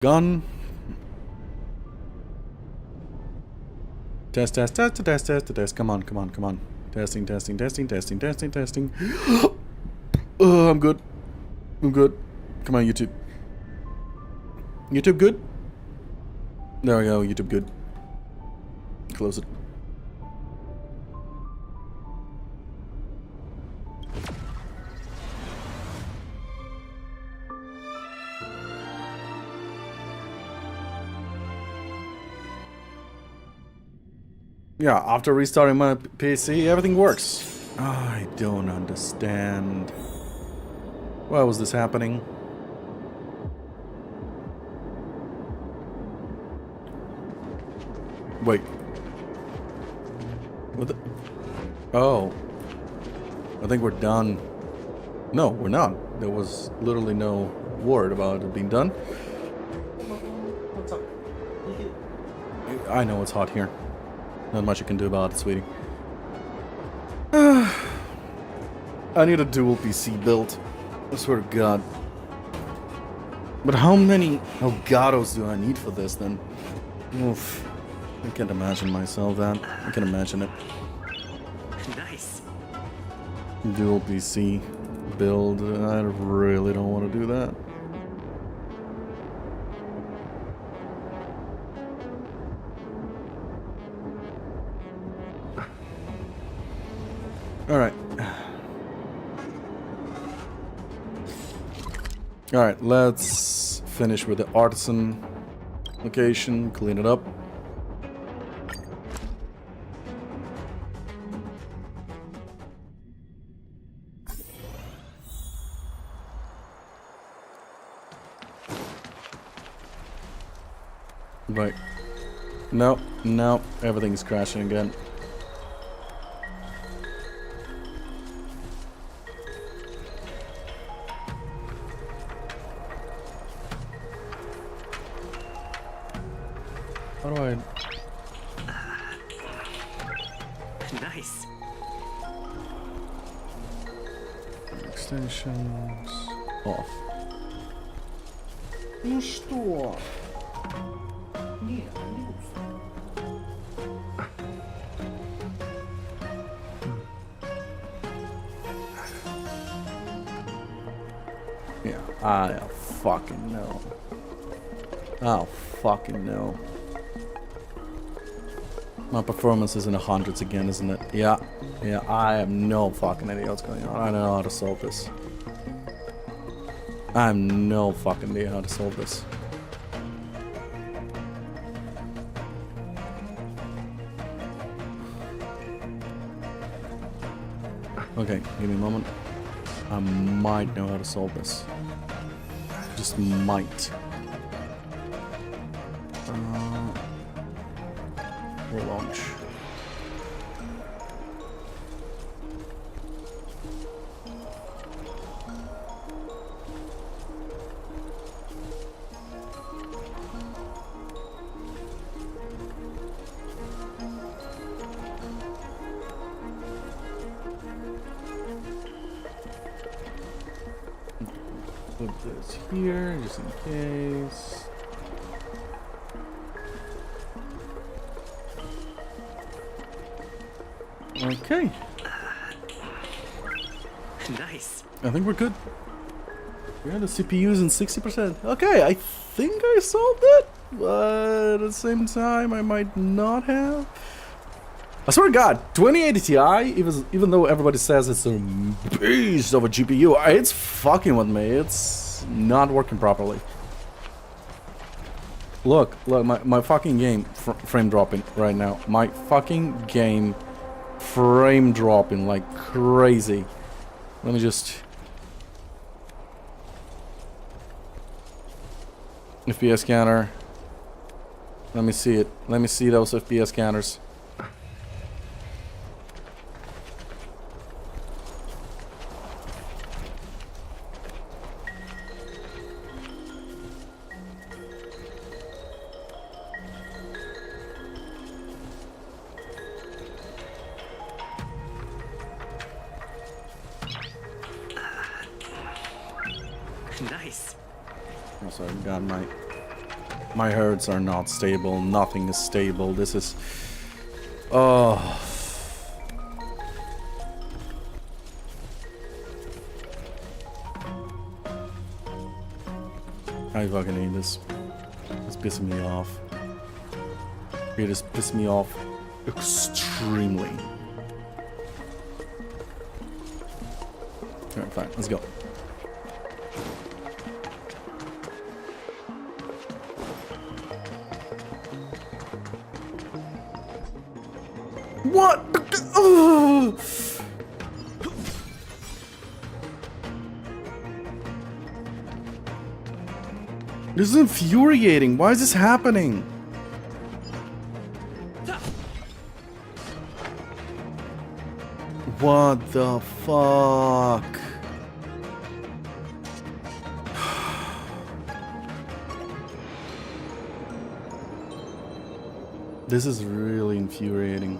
Gun. Test, test, test, test, test, test. Come on, come on, come on. Testing, testing, testing, testing, testing, testing. Oh, I'm good. I'm good. Come on, YouTube. YouTube good? There we go, YouTube good. Close it. Yeah, after restarting my PC, everything works. I don't understand. Why was this happening? Wait. What the? Oh. I think we're done. No, we're not. There was literally no word about it being done. What's up? I know it's hot here. Not much you can do about it, sweetie. I need a dual PC build. I swear to God. But how many Elgatos do I need for this then? Oof. I can't imagine myself that. I can imagine it. Nice. Dual PC build. I really don't want to do that. Alright. Alright, let's finish with the artisan location, clean it up. Right. No, no, everything's crashing again. How do I... Nice. Extensions... off. Ну что? Нет, не Yeah, I fucking know. Oh, fucking know. My performance is in the hundreds again, isn't it? Yeah, yeah, I have no fucking idea what's going on. I don't know how to solve this. I have no fucking idea how to solve this. Okay, give me a moment. I might know how to solve this. Just might. Relaunch. Put this here, just in case. Okay. Nice. I think we're good. Yeah, the CPU's in 60%. Okay, I think I solved it, but at the same time, I might not have. I swear to God, 2080 Ti, even though everybody says it's a beast of a GPU, it's fucking with me. It's not working properly. Look, my fucking game frame dropping right now. My fucking game frame dropping like crazy. Let me just... FPS scanner. Let me see it. Let me see those FPS scanners. Nice. Also, I got my My herds are not stable. Nothing is stable. This is... Oh... I fucking hate this. It's pissing me off. It just pissed me off extremely. Alright, fine. Let's go. What? Ugh. This is infuriating. Why is this happening? What the fuck? This is really infuriating.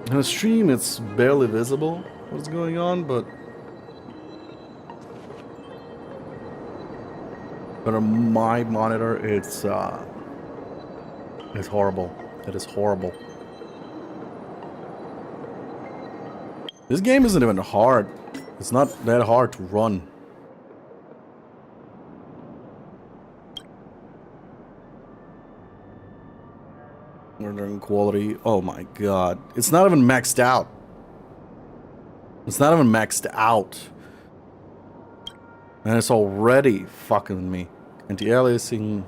On the stream, it's barely visible what's going on, but on my monitor, it's horrible. It is horrible. This game isn't even hard. It's not that hard to run. Rendering quality. Oh my god. It's not even maxed out. It's not even maxed out. And it's already fucking with me. Anti-aliasing.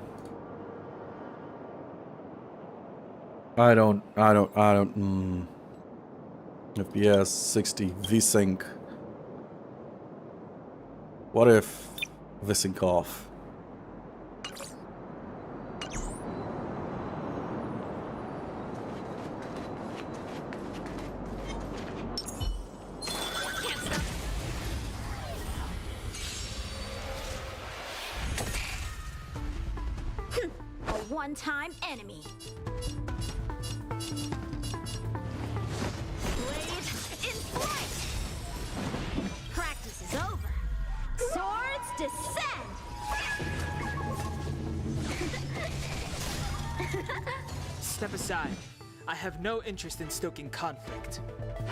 I don't. FPS 60 VSync. What if VSync off? One-time enemy. Blade in flight. Practice is over. Swords descend. Step aside. I have no interest in stoking conflict.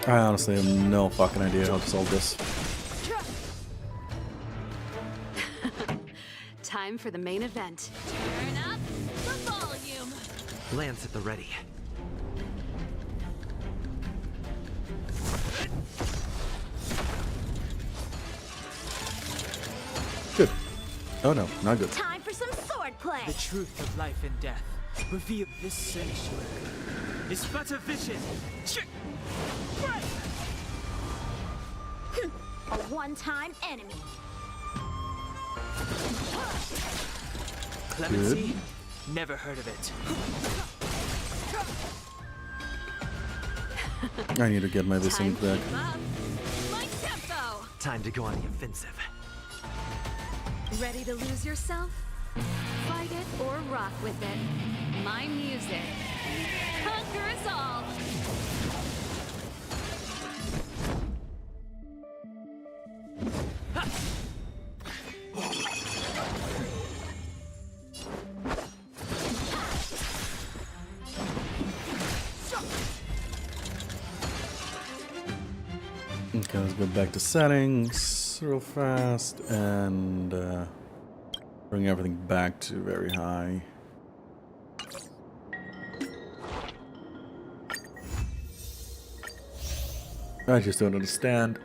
I honestly have no fucking idea how to solve this. Time for the main event. Turn up the volume. Lance at the ready. Good. Oh no, not good. Time for some sword play. The truth of life and death. Reveal this sanctuary. It's but a vision. A one-time enemy. Clemency? Never heard of it. I need to get my VSync back. My tempo. Time to go on the offensive. Ready to lose yourself? Fight it or rock with it. My music. Conquer us all. Okay, let's go back to settings real fast and bring everything back to very high. I just don't understand.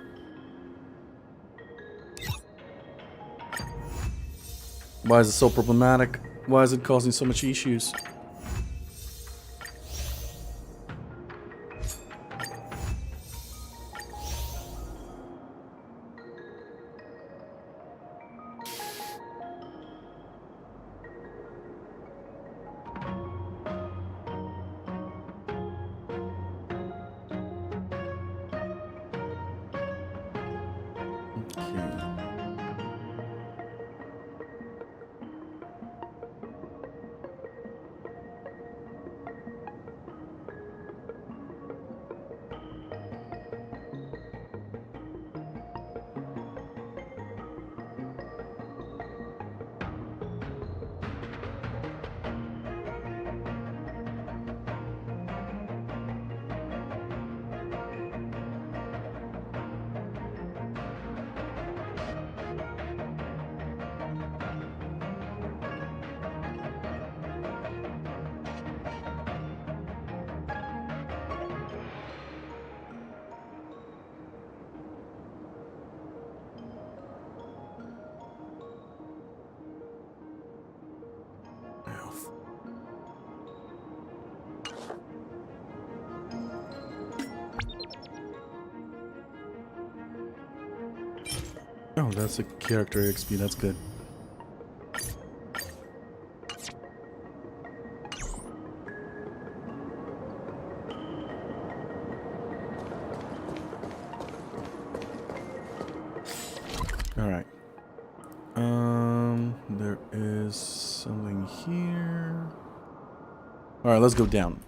Why is it so problematic? Why is it causing so much issues? Oh, that's a character XP. That's good. All right. There is something here. All right, let's go down.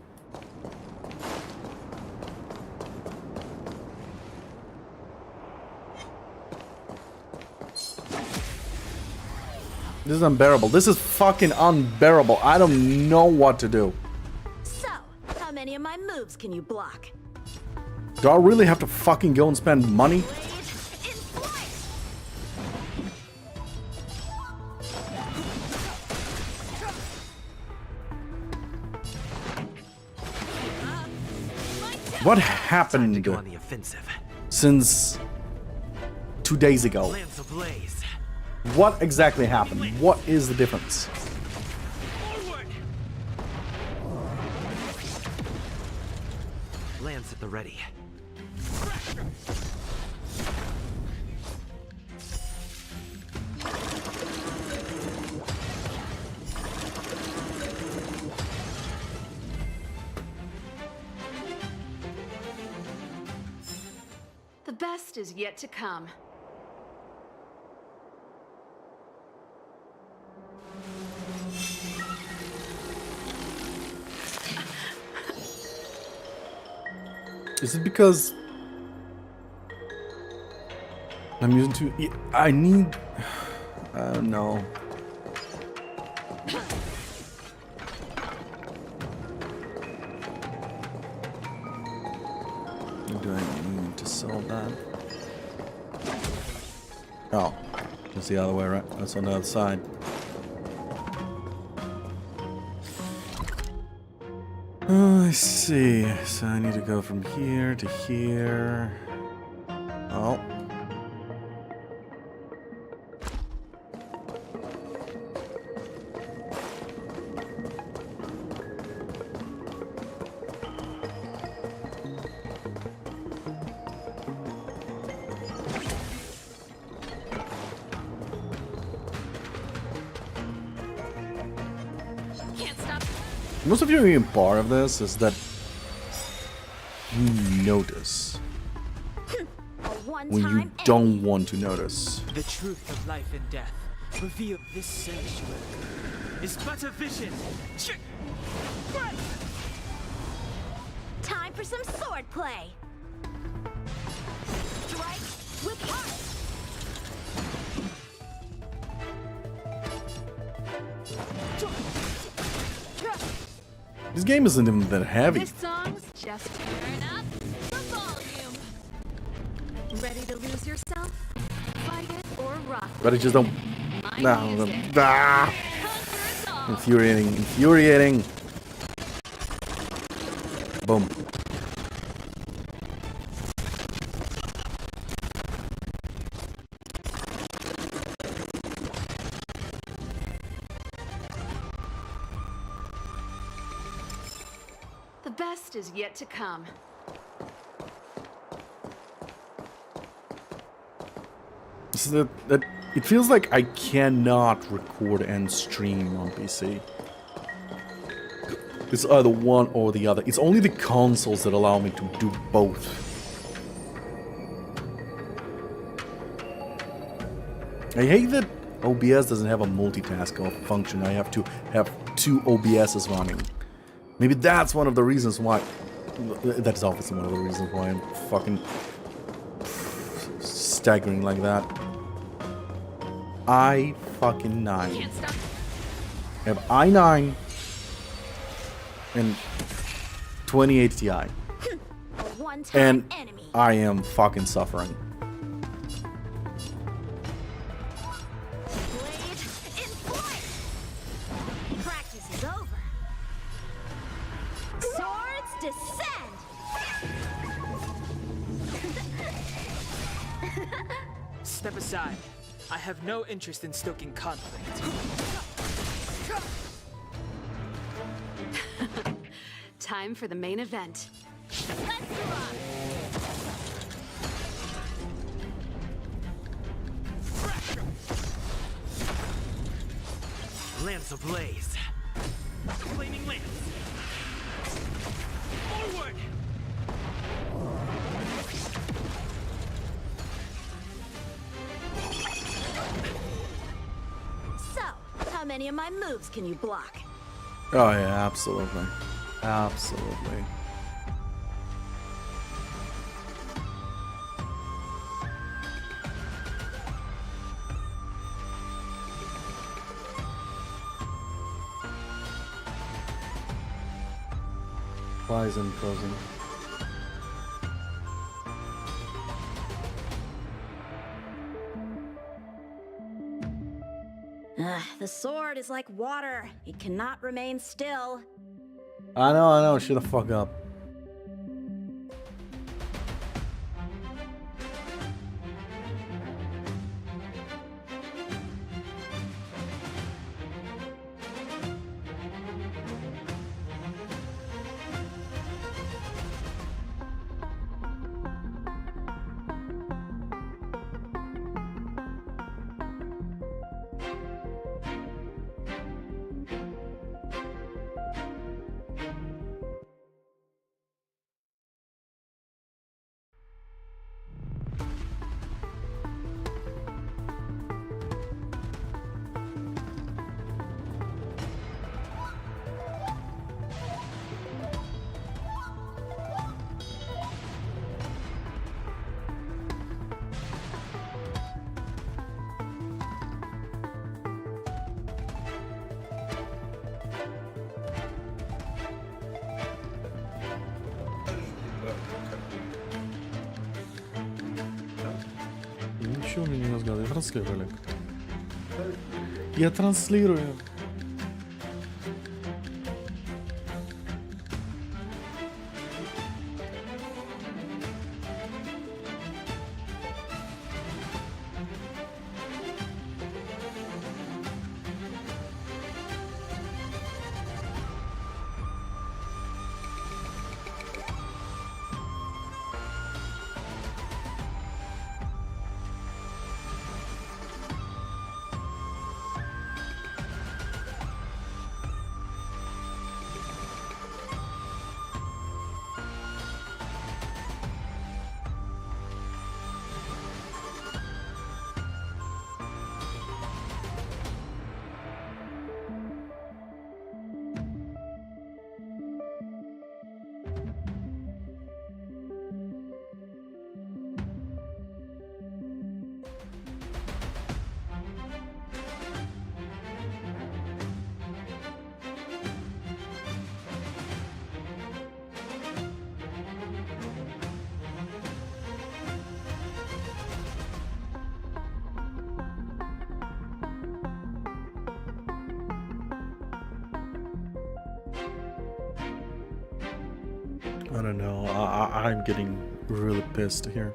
This is unbearable. This is fucking unbearable. I don't know what to do. So, how many of my moves can you block? Do I really have to fucking go and spend money? Blade in flight! What Time to happened go on the offensive. since 2 days ago? Lance ablaze. What exactly happened? What is the difference? Forward. Lance at the ready. The best is yet to come. Is it because I'm using too? I need. I don't know. Do I need to sell that? Oh, it's the other way, right? That's on the other side. I see. So I need to go from here to here. Oh. Can't stop. Most of you being part of this is that you notice A one-time when you enemy. don't want to notice. The truth of life and death revealed this sanctuary is but a vision. Time for some sword play. Strike with heart. This game isn't even that heavy. This song's just turn up the volume. Ready to lose yourself? Fight it or rock. But I just don't. My No, music. ah, Conquer us all. infuriating, infuriating. Boom. The best is yet to come. So that it feels like I cannot record and stream on PC. It's either one or the other. It's only the consoles that allow me to do both. I hate that OBS doesn't have a multitask function. I have to have two OBSs running. Maybe that's one of the reasons why. That is obviously one of the reasons why I'm fucking staggering like that. i9. Can't stop. I have i9 and 2080 Ti, A one-time and enemy. I am fucking suffering. Blade in flight. Practice is over. Swords descend. Step aside. I have no interest in stoking conflict. Time for the main event. Let's rock. Lance ablaze. Flaming lance. Forward. So, how many of my moves can you block? Oh yeah, absolutely. Absolutely. Poison frozen. The sword is like water. It cannot remain still. I know, shut the fuck up. Ничего мне не разгадывай, я транслирую, Олег. Я транслирую. I don't know. I'm getting really pissed here.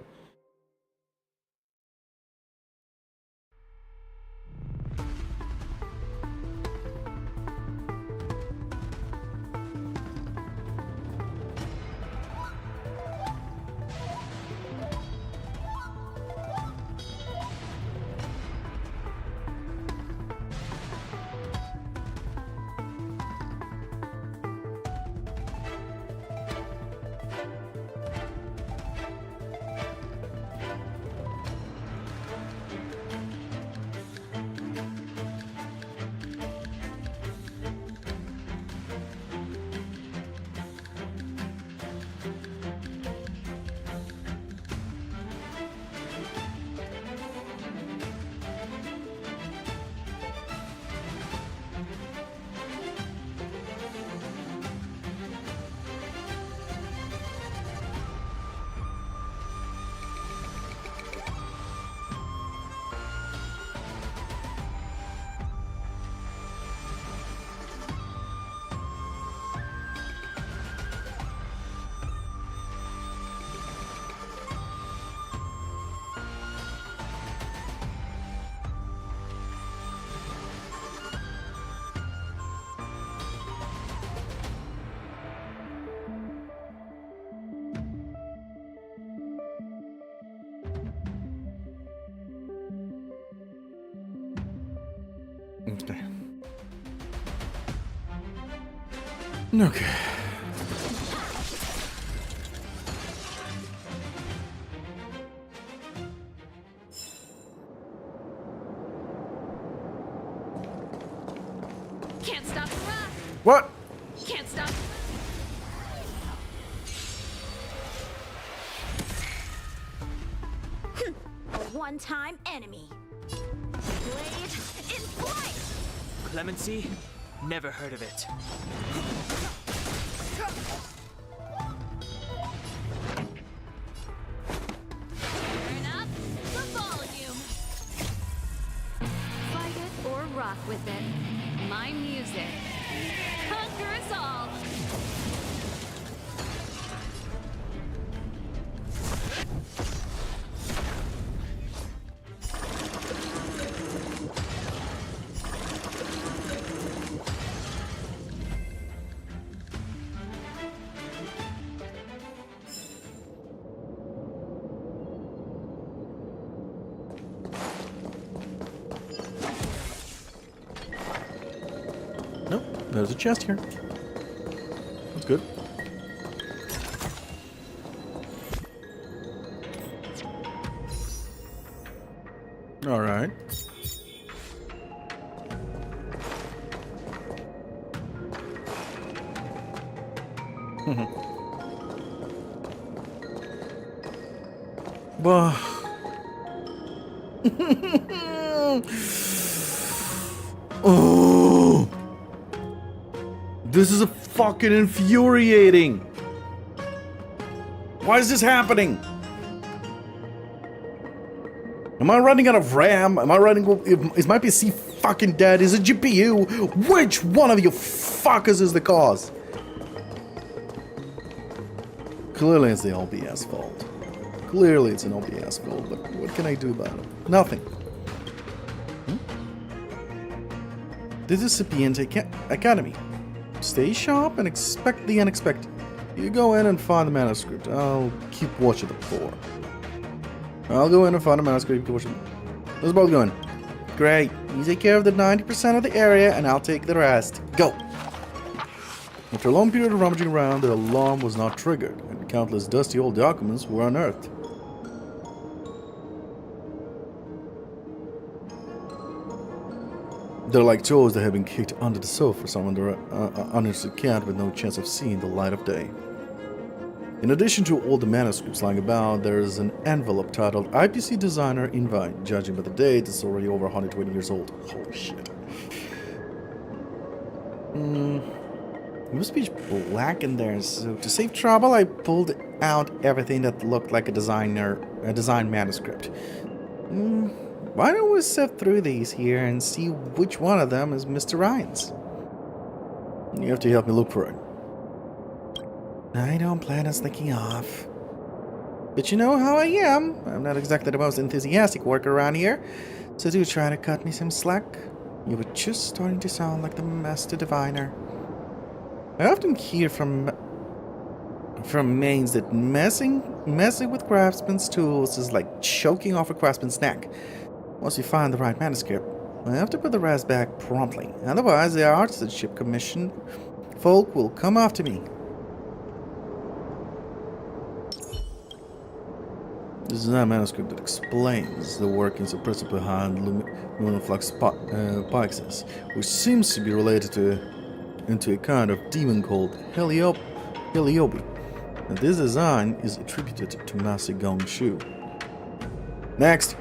Okay. Okay. Can't stop the rock. What? Can't stop. A one-time enemy. Blade in flight! Clemency? Never heard of it. Turn up the volume. Fight it or rock with it. My music. Conquer us all. Nope. There's a chest here. That's good. All right. Bah. Oh. This is a fucking infuriating. Why is this happening? Am I running out of RAM? Am I running? Is my PC fucking dead? Is it GPU? Which one of you fuckers is the cause? Clearly it's the OBS fault. Clearly it's an OBS fault, but what can I do about it? Nothing. This is Sapiente Academy. Stay sharp and expect the unexpected. You go in and find the manuscript. I'll keep watch of the floor. I'll go in and find the manuscript. Keep watching. Let's both go in. Great. You take care of the 90% of the area and I'll take the rest. Go! After a long period of rummaging around, the alarm was not triggered, and countless dusty old documents were unearthed. They're like toys that have been kicked under the sofa for some uninterested cat with no chance of seeing the light of day. In addition to all the manuscripts lying about, there is an envelope titled IPC Designer Invite. Judging by the date, it's already over 120 years old. Holy shit. It must be black in there, so to save trouble, I pulled out everything that looked like a design manuscript. Why don't we sift through these here and see which one of them is Mr. Ryan's? You have to help me look for it. I don't plan on sneaking off. But you know how I am. I'm not exactly the most enthusiastic worker around here, so do try to cut me some slack. You were just starting to sound like the master diviner. I often hear from mains that messing with craftsmen's tools is like choking off a craftsman's neck. Once you find the right manuscript, I have to put the rest back promptly. Otherwise, the artisanship commission folk will come after me. This is a manuscript that explains the workings of principle behind Luminoflux Pyxis, which seems to be related into a kind of demon called Heliobi. And this design is attributed to Master Gong Shu. Next,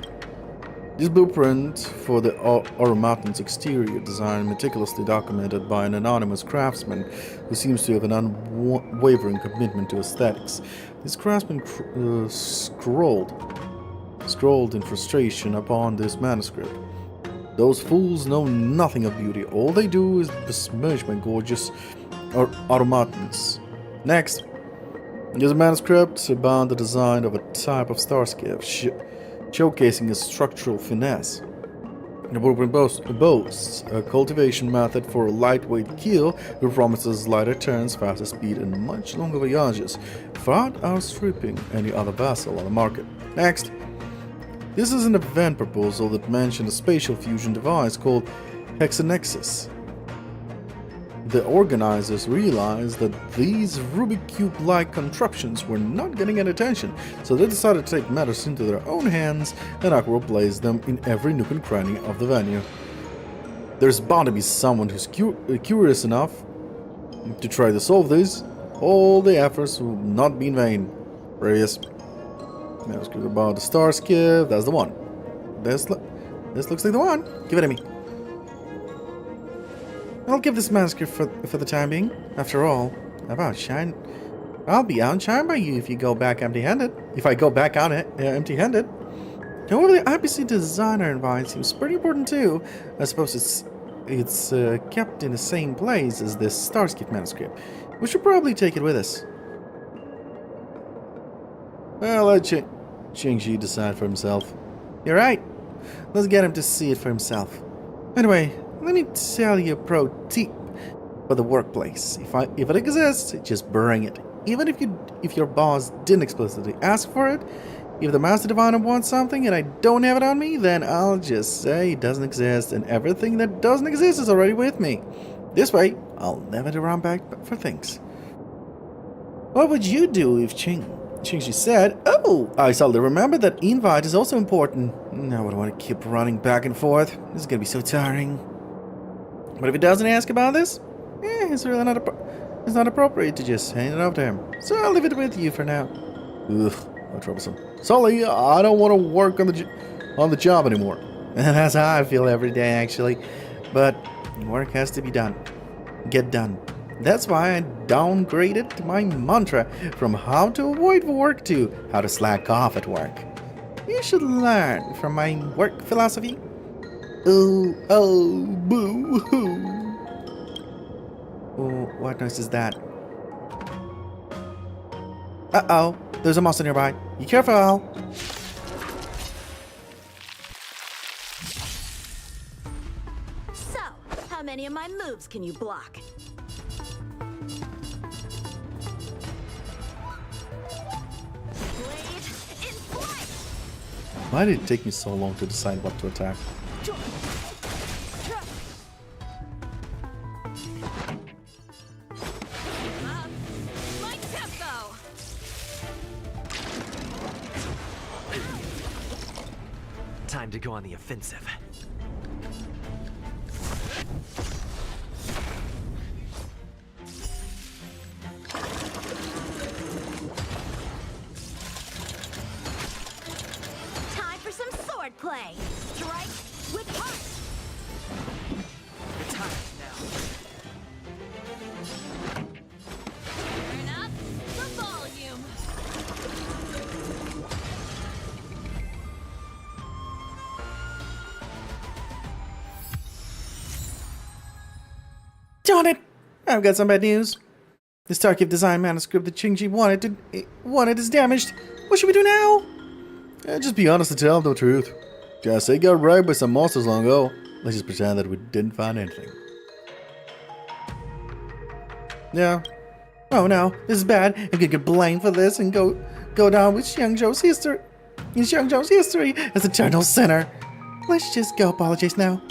this blueprint for the Oromatan's exterior design, meticulously documented by an anonymous craftsman who seems to have an unwavering commitment to aesthetics. This craftsman scrawled in frustration upon this manuscript. Those fools know nothing of beauty. All they do is besmirch my gorgeous Oromatans. Next, there's a manuscript about the design of a type of starskiff, showcasing a structural finesse. The blueprint boasts a cultivation method for a lightweight keel which promises lighter turns, faster speed, and much longer voyages, far outstripping any other vessel on the market. Next, this is an event proposal that mentioned a spatial fusion device called Hexanexus. the organizers realized that these Rubik Cube-like contraptions were not getting any attention, so they decided to take matters into their own hands and Aqua placed them in every nook and cranny of the venue. There's bound to be someone who's curious enough to try to solve this. All the efforts will not be in vain. Previous manuscript about the star skip. That's the one. This looks like the one. Give it to me. I'll give this manuscript for the time being. After all, I'll be outshined by you if you go back empty-handed. If I go back out empty-handed. However, the IPC designer invite seems pretty important too. I suppose it's kept in the same place as this Starskip manuscript. We should probably take it with us. Well, let Qingxi decide for himself. You're right. Let's get him to see it for himself. Anyway, let me tell you a pro tip for the workplace. If it exists, just bring it. Even if your boss didn't explicitly ask for it. If the Master Diviner wants something and I don't have it on me, then I'll just say it doesn't exist, and everything that doesn't exist is already with me. This way, I'll never have to run back for things. What would you do if Qingxi said, "Oh, I suddenly remember that invite is also important. I would want to keep running back and forth. This is gonna be so tiring." But if he doesn't ask about this, it's really not appropriate to just hand it over to him. So I'll leave it with you for now. Ugh. How troublesome. Sorry, I don't want to work on the job anymore. That's how I feel every day, actually. But work has to be done. Get done. That's why I downgraded my mantra from how to avoid work to how to slack off at work. You should learn from my work philosophy. Oh, boo-hoo. Oh, what noise is that? Uh-oh. There's a monster nearby. Be careful! So, how many of my moves can you block? Blade in flight! Why did it take me so long to decide what to attack? My tempo! Time to go on the offensive. Time for some sword play! Strike with heart! The time now. Turn up the volume. Darn it! I've got some bad news. The Starkip design manuscript that Qingxi wanted is damaged. What should we do now? Just be honest and tell them the truth. Just say got raided by some monsters long ago. Let's just pretend that we didn't find anything. Yeah. Oh no, this is bad. I'm gonna get blamed for this and go down with Xiangzhou's history as eternal sinner. Let's just go apologize now.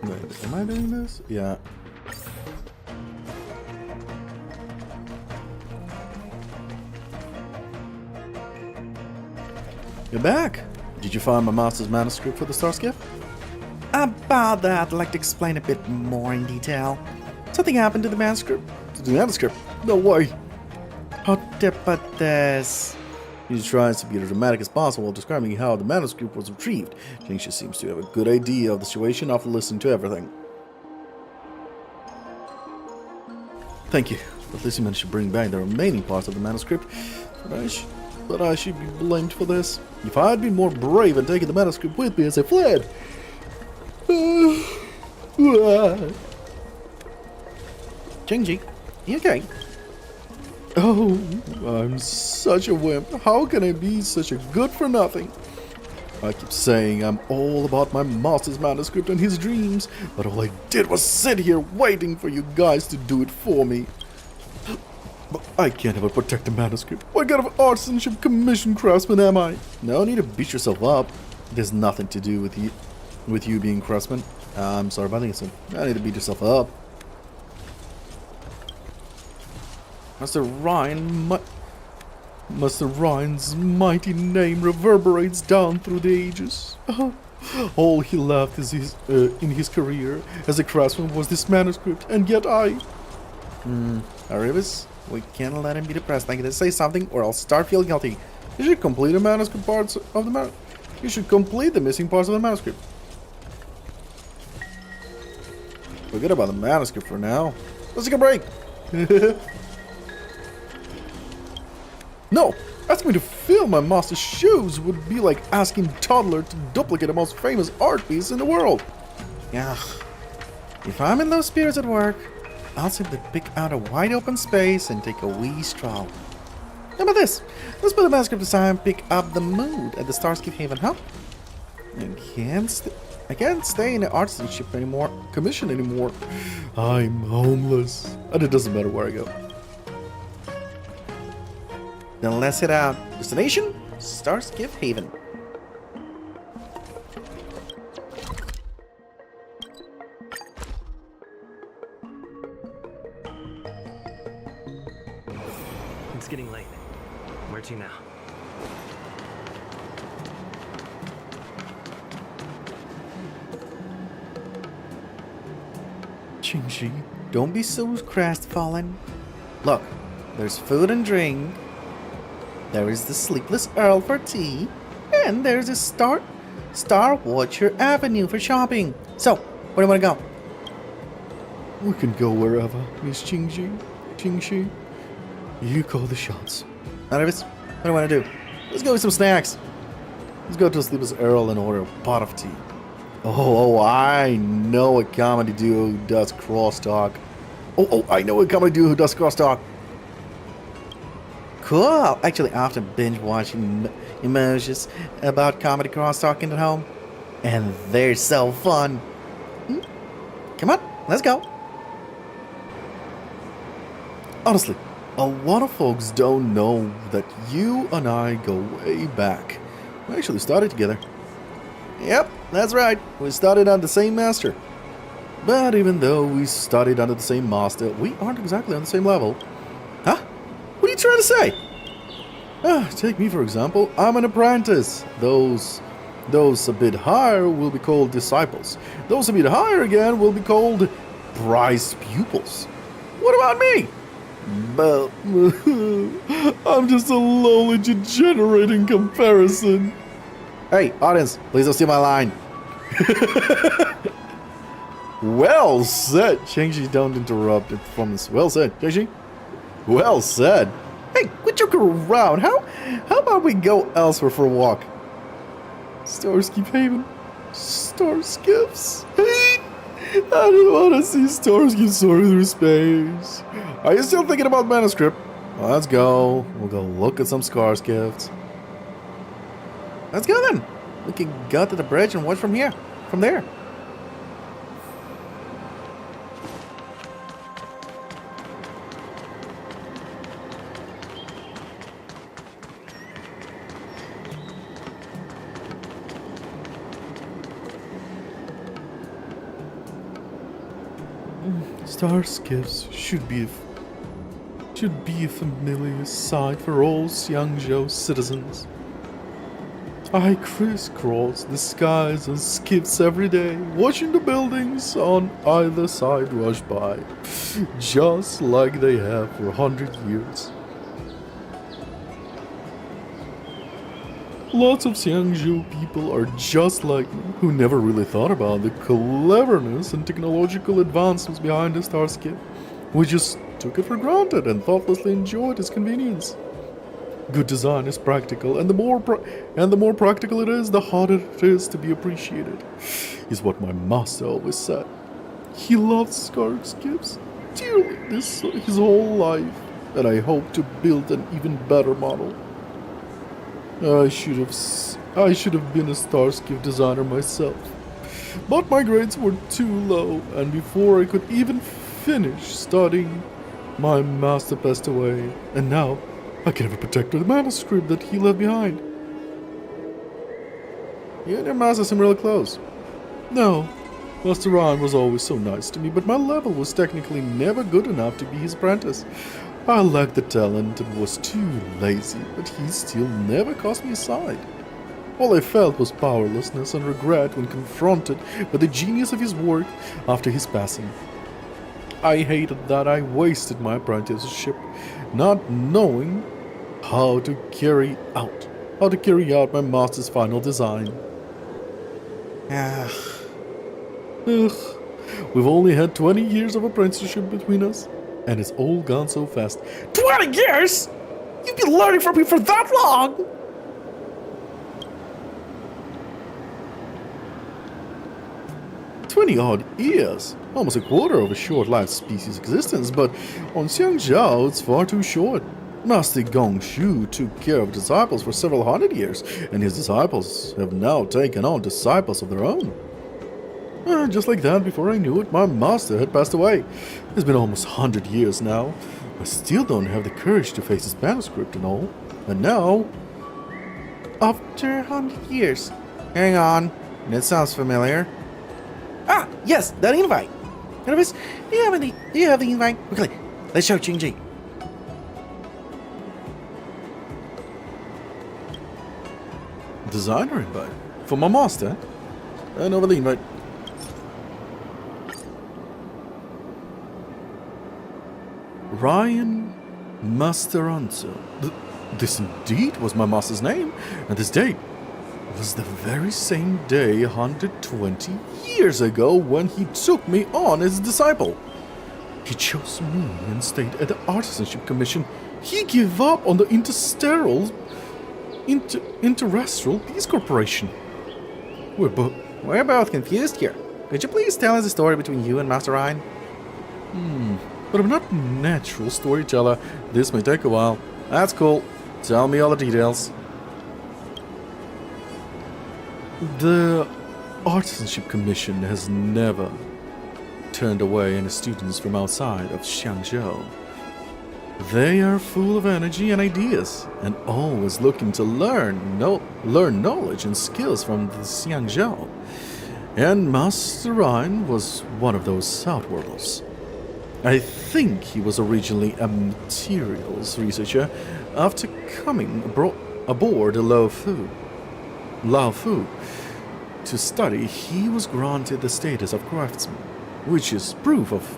Wait, am I doing this? Yeah. You're back! Did you find my master's manuscript for the Starskip? About that, I'd like to explain a bit more in detail. Something happened to the manuscript. To the manuscript? No way! How to put this? He tries to be as dramatic as possible, describing how the manuscript was retrieved. Qingxi seems to have a good idea of the situation after listening to everything. Thank you. At least you managed to bring back the remaining parts of the manuscript. But I should be blamed for this. If I had been more brave and taken the manuscript with me as I fled. Jinji, you okay? Oh, I'm such a wimp. How can I be such a good for nothing? I keep saying I'm all about my master's manuscript and his dreams, but all I did was sit here waiting for you guys to do it for me. But I can't ever protect the manuscript. What kind of artisanship commission craftsman am I? No need to beat yourself up. There's nothing to do with you being craftsman. I'm sorry about this. I need to beat yourself up. Master Ryan's mighty name reverberates down through the ages. All he left is in his career as a craftsman was this manuscript, and yet I... Aribis, we can't let him be depressed like this. Say something or I'll start feeling guilty. You should complete the manuscript parts of the manuscript. You should complete the missing parts of the manuscript. Forget about the manuscript for now. Let's take a break. No! Asking me to fill my master's shoes would be like asking toddler to duplicate the most famous art piece in the world. Yeah. If I'm in low spirits at work, I'll simply pick out a wide open space and take a wee stroll. How about this? Let's put the manuscript aside and pick up the mood at the Starscape Haven, huh? I can't stay in the artisanship anymore, commission anymore. I'm homeless, and it doesn't matter where I go. Then let's head out. Destination? Starscape Haven. It's getting late. Where to now? Qingxi, don't be so crestfallen. Look, there's food and drink. There is the Sleepless Earl for tea. And there's a Star Watcher Avenue for shopping. So, where do you want to go? We can go wherever, Miss Qingxi. You call the shots. Aribis, what do you want to do? Let's go with some snacks. Let's go to Sleepless Earl and order a pot of tea. Oh, I know a comedy duo who does crosstalk. Oh, I know a comedy duo who does crosstalk. Cool. Actually, I often binge watching emojis about comedy crosstalking at home. And they're so fun. Come on, let's go. Honestly, a lot of folks don't know that you and I go way back. We actually started together. Yep, that's right. We started on the same master. But even though we studied under the same master, we aren't exactly on the same level. Huh? What are you trying to say? Take me for example. I'm an apprentice. Those a bit higher will be called disciples. Those a bit higher again will be called prized pupils. What about me? But I'm just a lowly degenerate in comparison. Hey, audience, please don't steal my line. Well said. Qingxi, don't interrupt the performance. Well said, Qingxi. Well said. Hey, quit joking around. How about we go elsewhere for a walk? Starscape Haven. Starskips. Hey, I don't want to see Starscape soaring through space. Are you still thinking about manuscript? Well, let's go. We'll go look at some Starscapes. Let's go then. We can go to the bridge and watch from there. Starscapes should be a familiar sight for all Xiangzhou citizens. I crisscross the skies on skips every day, watching the buildings on either side rush by, just like they have for 100 years. Lots of Xiangzhou people are just like me, who never really thought about the cleverness and technological advancements behind the Starscape. We just took it for granted and thoughtlessly enjoyed its convenience. Good design is practical, and the more practical it is, the harder it is to be appreciated, is what my master always said. He loved Starscapes dearly his whole life, and I hope to build an even better model. I should have been a Starscape designer myself, but my grades were too low, and before I could even finish studying, my master passed away, and now I can never protect the manuscript that he left behind. You and your master seem really close. No, Master Ryan was always so nice to me, but my level was technically never good enough to be his apprentice. I lacked the talent and was too lazy, but he still never cast me aside. All I felt was powerlessness and regret when confronted with the genius of his work after his passing. I hated that I wasted my apprenticeship not knowing how to carry out my master's final design. We've only had 20 years of apprenticeship between us, and it's all gone so fast. 20 years? You've been learning from me for that long? "20-odd years, almost a quarter of a short-lived species' existence, but on Xiangzhou it's far too short. Master Gongshu took care of disciples for several hundred years, and his disciples have now taken on disciples of their own. Just like that, before I knew it, my master had passed away. It's been almost 100 years now. I still don't have the courage to face his manuscript and all. And now, after 100 years. Hang on, that sounds familiar. Ah, yes, that invite. Elvis, do you have the invite? Quickly, let's show Qingji. Designer invite? For my master? And over the invite. Ryan Masteranzo. This indeed was my master's name, and this date was the very same day 120 years ago when he took me on as a disciple. He chose me and stayed at the Artisanship Commission. He gave up on the Interterrestrial Peace Corporation. We're both confused here. Could you please tell us the story between you and Master Ryan? But I'm not a natural storyteller. This may take a while. That's cool. Tell me all the details. The Artisanship Commission has never turned away any students from outside of Xiangzhou. They are full of energy and ideas, and always looking to learn knowledge and skills from the Xiangzhou. And Master Ryan was one of those outworlders. I think he was originally a materials researcher. After coming aboard Lao Fu to study, he was granted the status of craftsman, which is proof of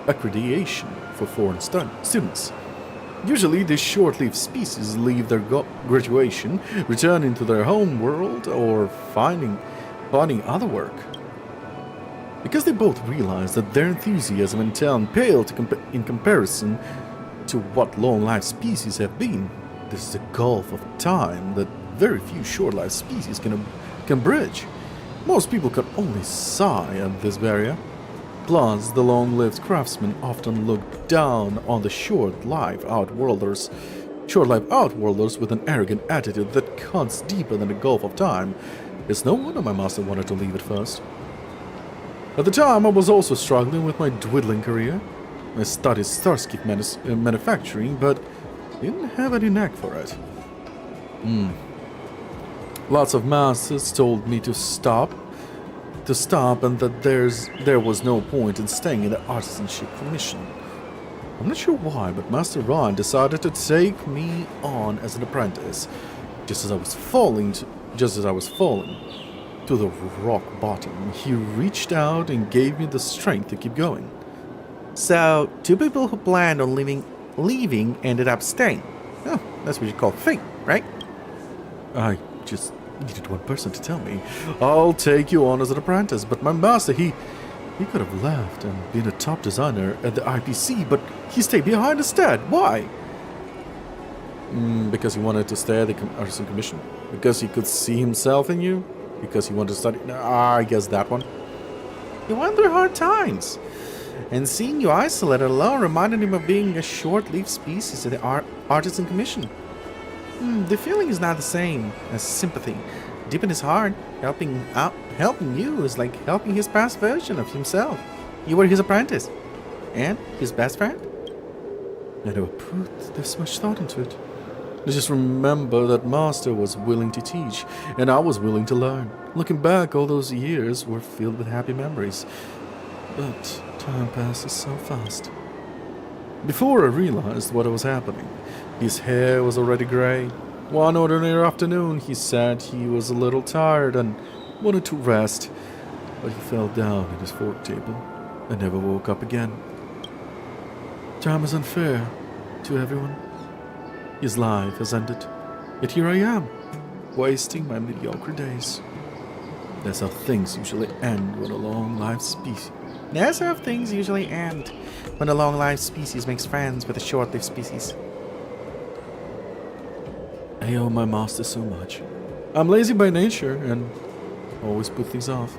accreditation for foreign students. Usually, these short-lived species leave their graduation, returning to their home world, or finding other work. Because they both realized that their enthusiasm and talent paled in comparison to what long-lived species have been. This is a gulf of time that very few short-lived species can bridge. Most people can only sigh at this barrier. Plus, the long-lived craftsmen often look down on the short-lived outworlders with an arrogant attitude that cuts deeper than the gulf of time. It's no wonder my master wanted to leave at first. At the time, I was also struggling with my dwindling career. I studied Starscape manufacturing, but didn't have any knack for it. Lots of masters told me to stop, and that there was no point in staying in the Artisanship Commission. I'm not sure why, but Master Ryan decided to take me on as an apprentice, just as I was falling to the rock bottom. He reached out and gave me the strength to keep going. So, two people who planned on leaving ended up staying. Oh, that's what you call fate, right? I just needed one person to tell me, "I'll take you on as an apprentice," but my master, he could have left and been a top designer at the IPC, but he stayed behind instead. Why? Because he wanted to stay at the Artisan Commission? Because he could see himself in you? Because he wanted to study? I guess that one. You went through hard times. And seeing you isolated alone reminded him of being a short-lived species of the artisan commission. The feeling is not the same as sympathy. Deep in his heart, helping you is like helping his past version of himself. You were his apprentice. And his best friend? I never put this much thought into it. I just remember that Master was willing to teach, and I was willing to learn. Looking back, all those years were filled with happy memories. But time passes so fast. Before I realized what was happening, his hair was already gray. One ordinary afternoon, he said he was a little tired and wanted to rest, but he fell down at his fork table and never woke up again. Time is unfair to everyone. His life has ended, yet here I am, wasting my mediocre days. That's how things usually end when a long-lived species. That's how things usually end when a long-lived species makes friends with a short-lived species. I owe my master so much. I'm lazy by nature and always put things off.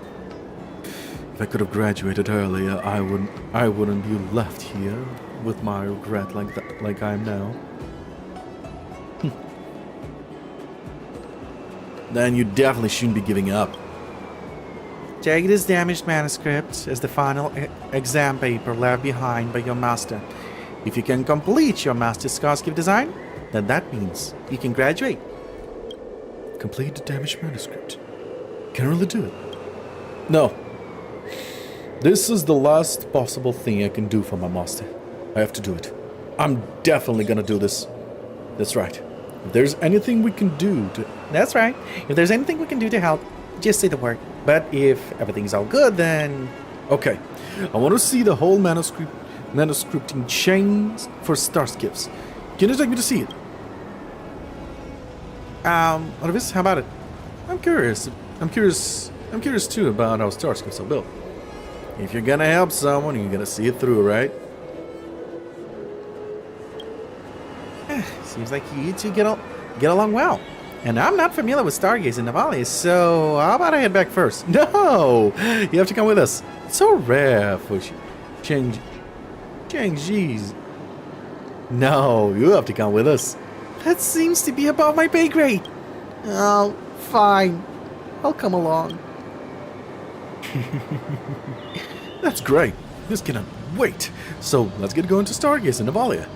If I could have graduated earlier, I wouldn't be left here with my regret like I am now. Then you definitely shouldn't be giving up. Take this damaged manuscript as the final exam paper left behind by your master. If you can complete your master's Kos-Mos design, then that means you can graduate. Complete the damaged manuscript. Can I really do it? No. This is the last possible thing I can do for my master. I have to do it. I'm definitely gonna do this. That's right. If there's anything we can do to... That's right. If there's anything we can do to help, just say the word. But if everything's all good, then... Okay. I want to see the whole manuscripting chains for Starskips. Can you take me to see it? Orvis, how about it? I'm curious too about how Starskips are built. If you're gonna help someone, you're gonna see it through, right? Seems like you two get along well. And I'm not familiar with Stargaze and Navalia, so how about I head back first? No! You have to come with us. It's so rare for Changji's. No, you have to come with us. That seems to be above my pay grade. Oh, fine. I'll come along. That's great. This cannot wait. So let's get going to Stargaze and Navalia.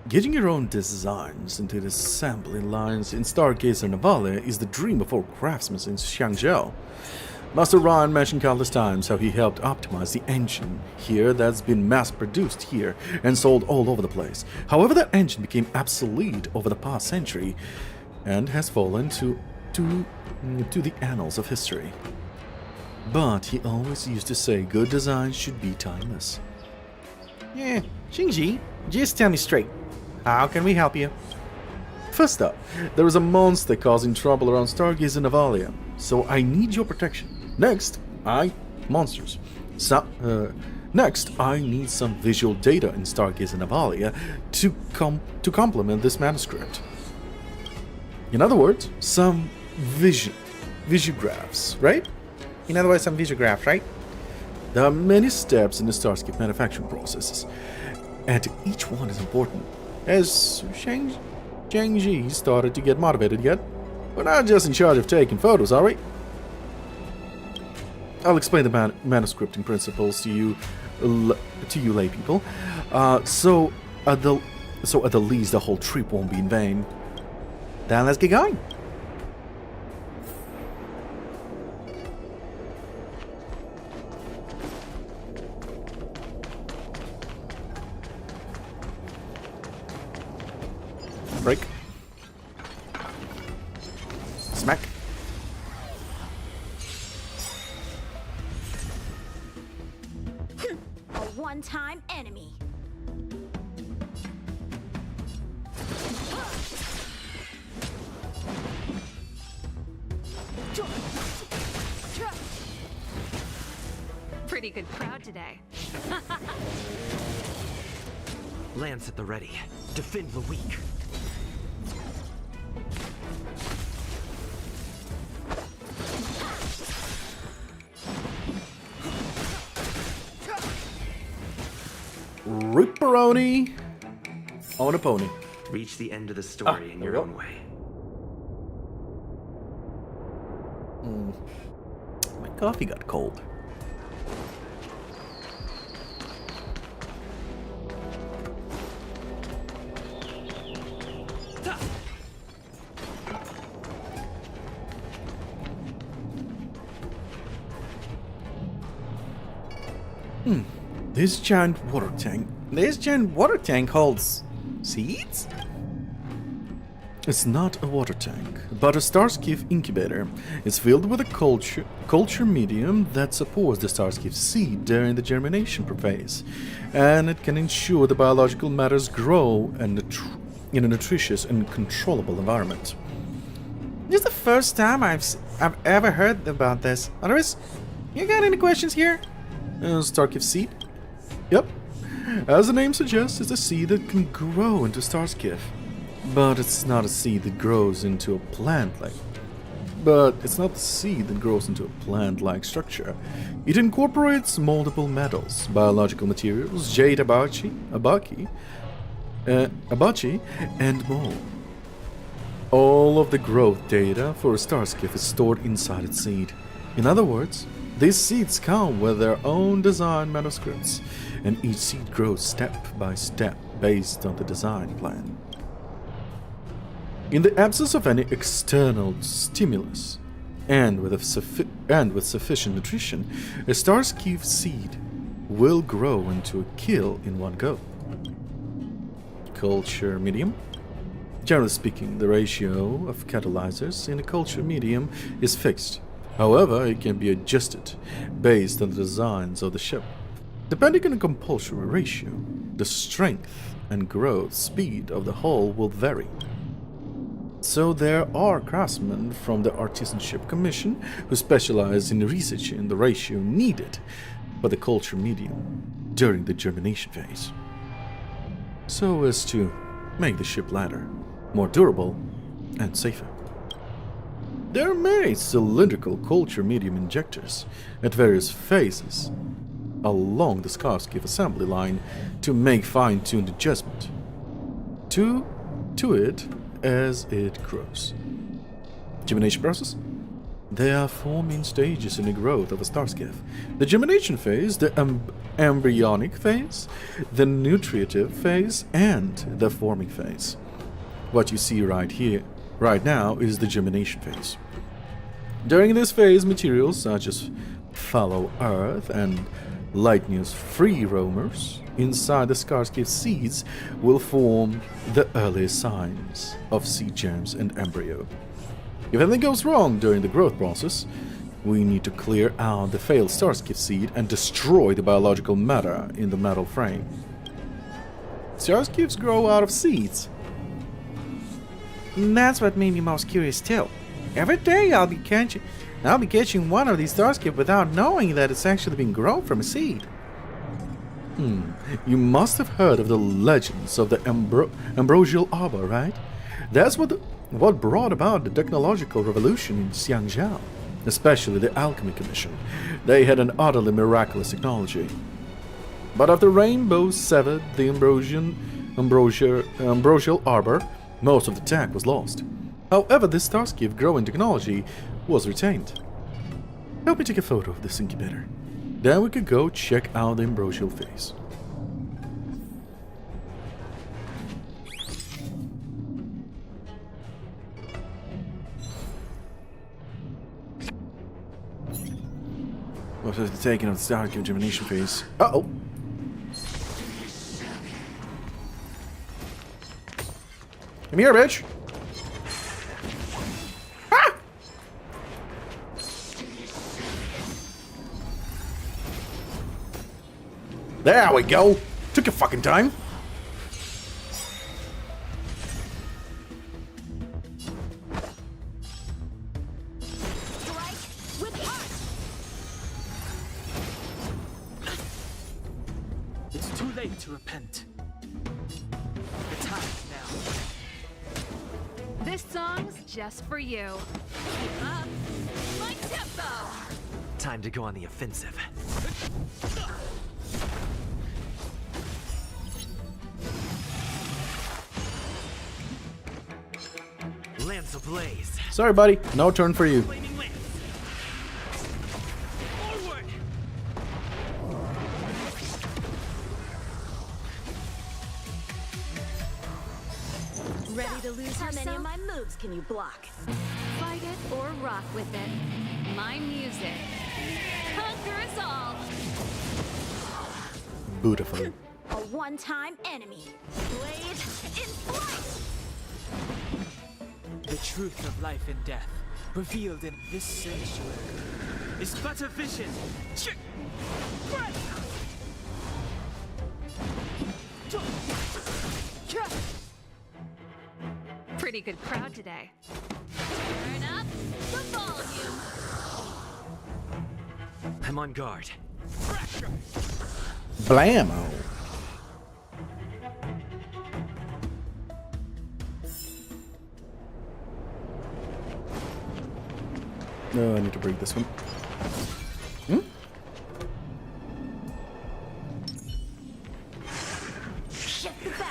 Getting your own designs into the assembly lines in Stargaze and Navalia is the dream of all craftsmen in Xiangzhou. Master Ryan mentioned countless times how he helped optimize the engine here that's been mass-produced here and sold all over the place. However, that engine became obsolete over the past century and has fallen to the annals of history. But he always used to say good designs should be timeless. Yeah, Xingji, just tell me straight. How can we help you? First up, there is a monster causing trouble around Stargaze and Navalia, so I need your protection. Next, monsters. Next, I need some visual data in Stargaze and Navalia to complement this manuscript. In other words, some visugraphs, right? In other words, some visugraphs, right? There are many steps in the Starskip manufacturing processes, and each one is important. As Changji started to get motivated yet? We're not just in charge of taking photos, are we? I'll explain the manuscripting principles to you lay people. So at the least the whole trip won't be in vain. Then let's get going. Break. Smack. A one-time enemy. Pretty good crowd today. Lance at the ready. Defend the weak. Ripperoni on a pony. Reach the end of the story in there your we go. own way. My coffee got cold. This giant water tank holds seeds? It's not a water tank, but a Starskiff incubator. It's filled with a culture medium that supports the Starskiff seed during the germination phase, and it can ensure the biological matters grow in a nutritious and controllable environment. This is the first time I've ever heard about this. Otherwise, you got any questions here? Starskiff seed? Yep. As the name suggests, it's a seed that can grow into Starskiff. But it's not a seed that grows into a plant-like. structure. It incorporates multiple metals, biological materials, jade abachi, and more. All of the growth data for a Starskiff is stored inside its seed. In other words, these seeds come with their own design manuscripts, and each seed grows step by step based on the design plan. In the absence of any external stimulus, and with sufficient nutrition, a Starskiff seed will grow into a kill in one go. Culture medium. Generally speaking, the ratio of catalyzers in a culture medium is fixed. However, it can be adjusted based on the designs of the ship. Depending on the compulsory ratio, the strength and growth speed of the hull will vary. So there are craftsmen from the Artisanship Commission who specialize in researching the ratio needed for the culture medium during the germination phase, so as to make the ship lighter, more durable, and safer. There are many cylindrical culture medium injectors at various phases along the Starskiff assembly line to make fine-tuned adjustment to it as it grows. Germination process? There are four main stages in the growth of a Starskiff: the germination phase, the embryonic phase, the nutritive phase, and the forming phase. What you see right now is the germination phase. During this phase, materials such as fallow earth and ligneous free roamers inside the Starskiff seeds will form the early signs of seed germs and embryo. If anything goes wrong during the growth process, we need to clear out the failed Starskiff seed and destroy the biological matter in the metal frame. Starskiffs grow out of seeds. That's what made me most curious too. Every day I'll be catching one of these Starskiff without knowing that it's actually been grown from a seed. You must have heard of the legends of the ambrosial arbor, right? That's what brought about the technological revolution in Xiangzhou, especially the Alchemy Commission. They had an utterly miraculous technology. But after Rainbow severed the ambrosial arbor, most of the tech was lost. However, this Starskiff growing technology was retained. Help me take a photo of this incubator. Then we could go check out the ambrosial phase. What is the taking of the Starskiff germination phase? Uh-oh! Come here, bitch! Ah! There we go! Took your fucking time! late to repent. The time is now. This song's just for you. Keep up my tempo. Time to go on the offensive. Lance ablaze. Sorry, buddy. No turn for you. Flaming lance. Forward. Ready to lose How many of yourself? my moves can you block? Fight it or rock with it. My music. Conquer us all. Beautiful. A one-time enemy. Blade in flight! The truth of life and death, revealed in this sanctuary, is but a vision. Pretty good crowd today. Turn up the volume. I'm on guard. Blammo. No, I need to break this one. Shift the balance.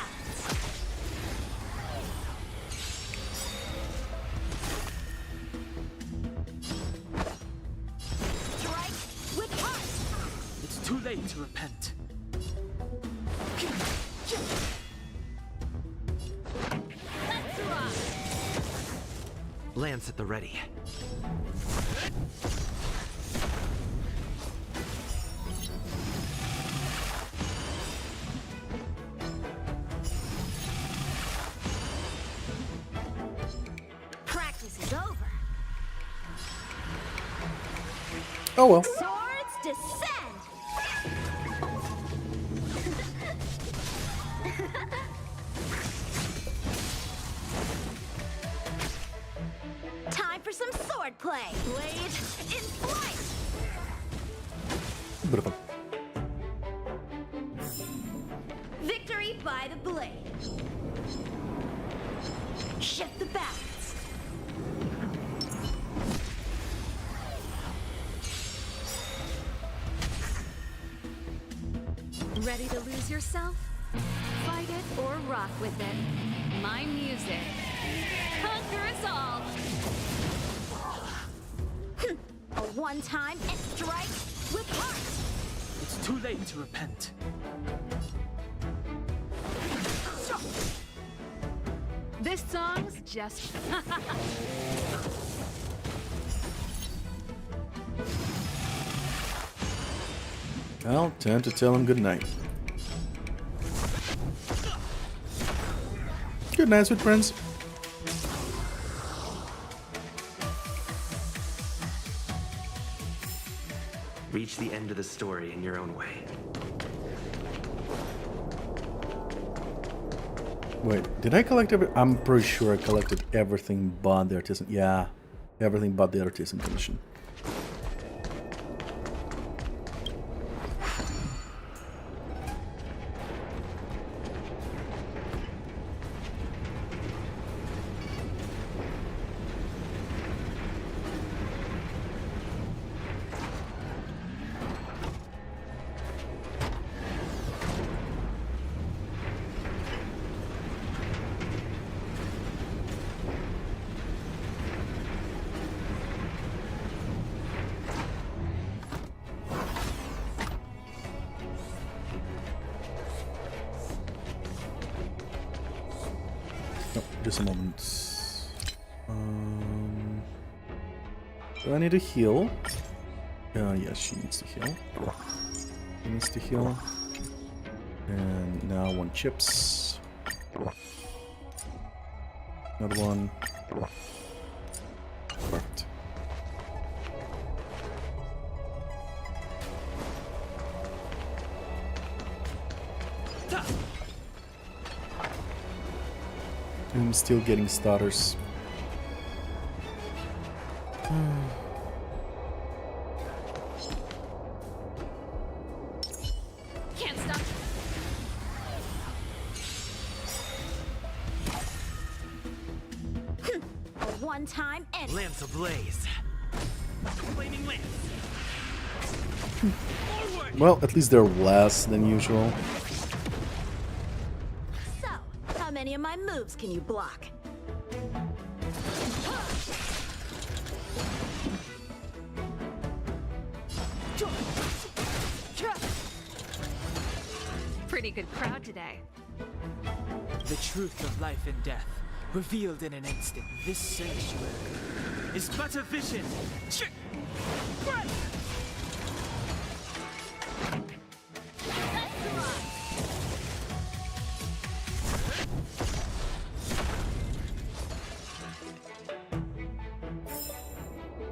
Strike with heart. It's too late to repent. Let's rock. Lance at the ready. Practice is over. Oh well. Swords descend. Time for some sword play. Blade in flight. Beautiful. Victory by the blade. Shift the balance. Ready to lose yourself? Fight it or rock with it. My music. Conquer us all. A one-time and strike with heart. It's too late to repent. This song's just... Well, time to tell him good night. Good night, sweet friends. Reach the end of the story in your own way. Wait, did I collect I'm pretty sure I collected everything but the artisan. Yeah, everything but the artisan commission. No, just a moment. Do I need to heal? Yes, she needs to heal. She needs to heal. And now one chips. Another one. Perfect. I'm still getting starters. Can't stop. one-time enemy. Lance ablaze. Flaming lance. Forward. Well, at least they're less than usual. So, how many of my moves can you block? Pretty good crowd today. The truth of life and death, revealed in an instant. This sanctuary is but a vision.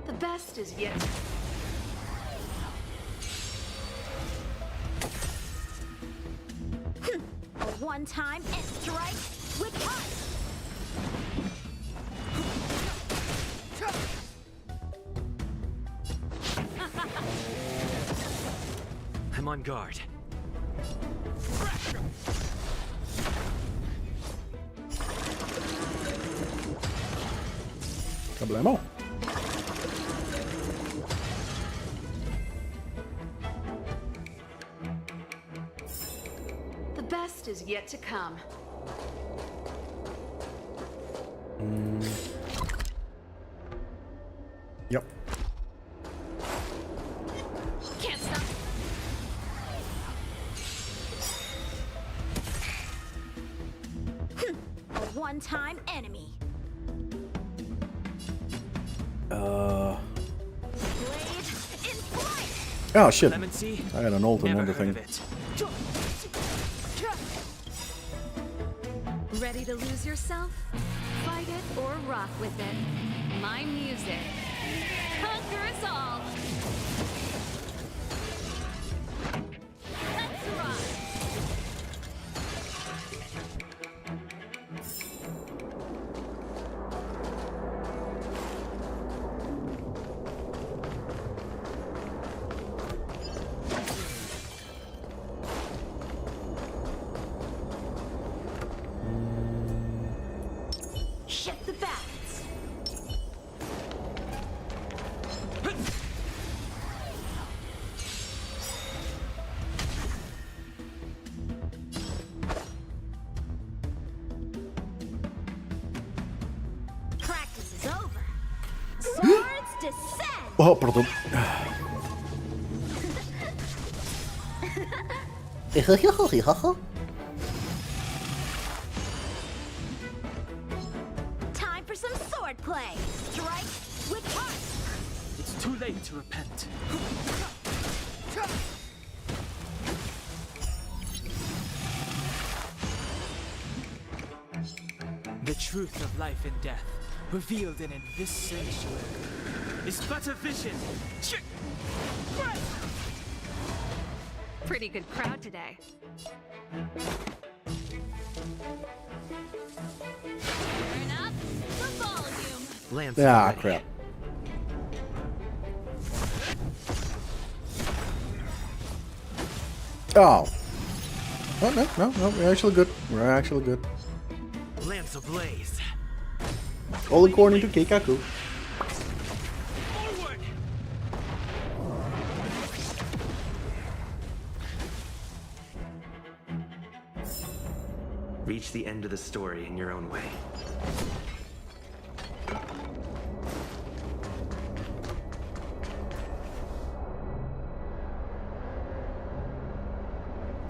The best is yet. A one-time and strike with punch. I'm on guard. Problemo. The best is yet to come. Yep. Can't stop. A one-time enemy. Blade in flight. Oh shit. Lemon Sea? I had an ult on Never another heard thing. of it. Ready to lose yourself? Fight it or rock with it. My music. Conquer us all. Let's rock. Shift the balance. Practice is over. Swords descend. Oh, pardon. Time for some sword play. Strike with punch. It's too late to repent. The truth of life and death, revealed in this sanctuary, is but a vision. Pretty good crowd today. Turn up the volume. Lance Ah, already. crap. Oh. Oh, no, we're actually good. We're actually good. Lance ablaze. All according to Keikaku. Forward. Reach the end of the story in your own way.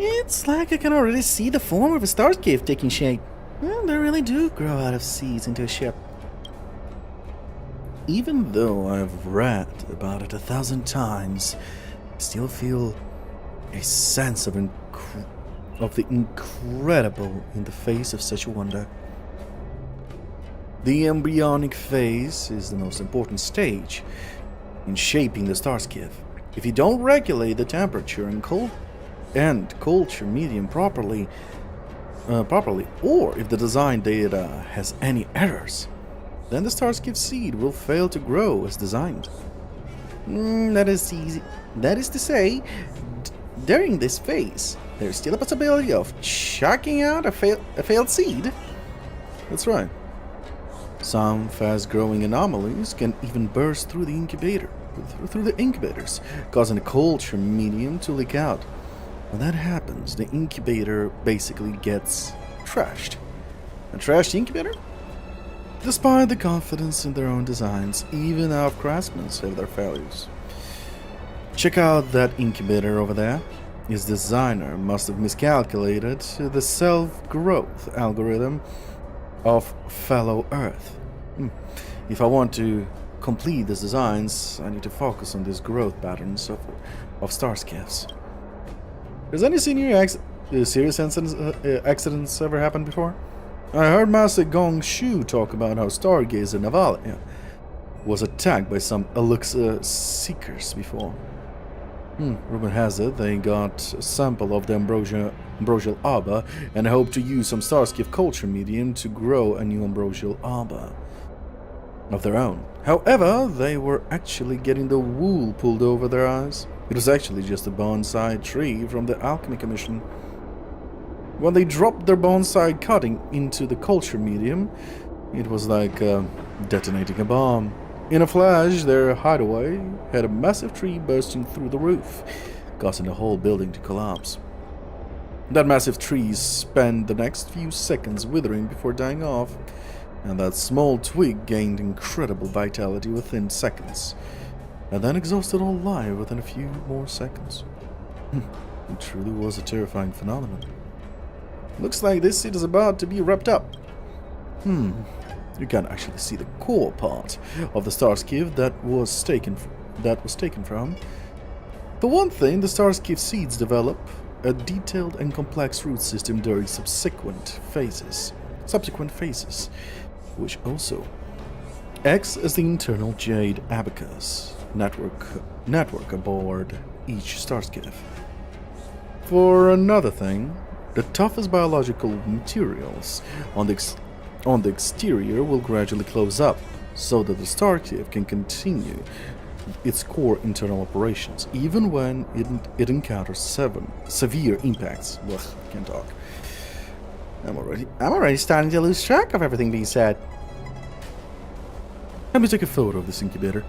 It's like I can already see the form of a star's cave taking shape. Well, they really do grow out of seeds into a ship. Even though I've read about it 1,000 times, I still feel a sense of the incredible in the face of such a wonder. The embryonic phase is the most important stage in shaping the star's cave. If you don't regulate the temperature and culture medium properly, or if the design data has any errors, then the Starscape seed will fail to grow as designed. That is to say, during this phase, there's still a possibility of chucking out a failed seed. That's right. Some fast-growing anomalies can even burst through the incubators, causing the culture medium to leak out. When that happens, the incubator basically gets trashed. A trashed incubator? Despite the confidence in their own designs, even our craftsmen have their failures. Check out that incubator over there. Its designer must have miscalculated the self-growth algorithm of fellow Earth. If I want to complete these designs, I need to focus on these growth patterns of starskiffs. Has any serious accidents ever happened before? I heard Master Gong Shu talk about how Stargazer Navalia was attacked by some elixir seekers before. Rumor has it they got a sample of the ambrosial arbor and hope to use some starskiff culture medium to grow a new ambrosial arbor of their own. However, they were actually getting the wool pulled over their eyes. It was actually just a bonsai tree from the Alchemy Commission. When they dropped their bonsai cutting into the culture medium, it was like detonating a bomb. In a flash, their hideaway had a massive tree bursting through the roof, causing the whole building to collapse. That massive tree spent the next few seconds withering before dying off, and that small twig gained incredible vitality within seconds, and then exhausted all life within a few more seconds. It truly was a terrifying phenomenon. Looks like this city is about to be wrapped up. You can actually see the core part of the starskiff that was taken from. For one thing, the starskiff seeds develop a detailed and complex root system during subsequent phases, which also acts as the internal jade abacus network aboard each starskiff. For another thing, the toughest biological materials on the exterior will gradually close up, so that the starskiff can continue its core internal operations, even when it encounters severe impacts. Ugh, can't talk. I'm already starting to lose track of everything being said. Let me take a photo of this incubator,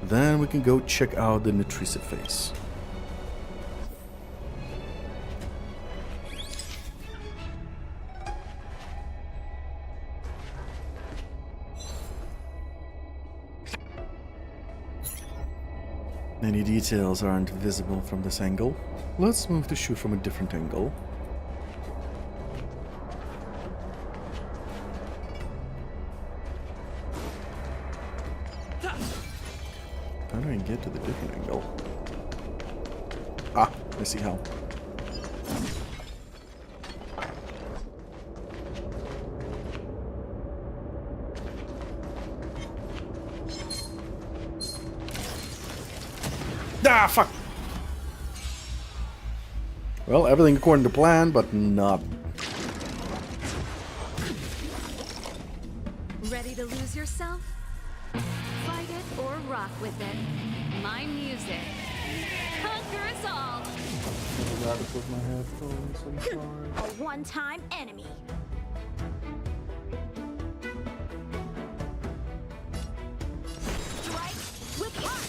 then we can go check out the nutrisive phase. Many details aren't visible from this angle. Let's move to shoot from a different angle. How do I get to the different angle? Ah, I see how. Ah, fuck! Well, everything according to plan, but not. Ready to lose yourself? Fight it or rock with it. My music. Conquer us all! I forgot to put my headphones. I'm sorry. A one-time enemy. Strike with heart.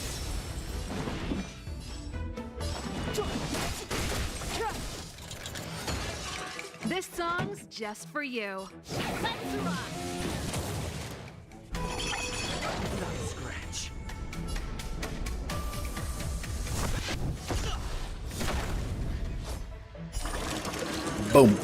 This song's just for you. Let's rock. Not a scratch. Boom.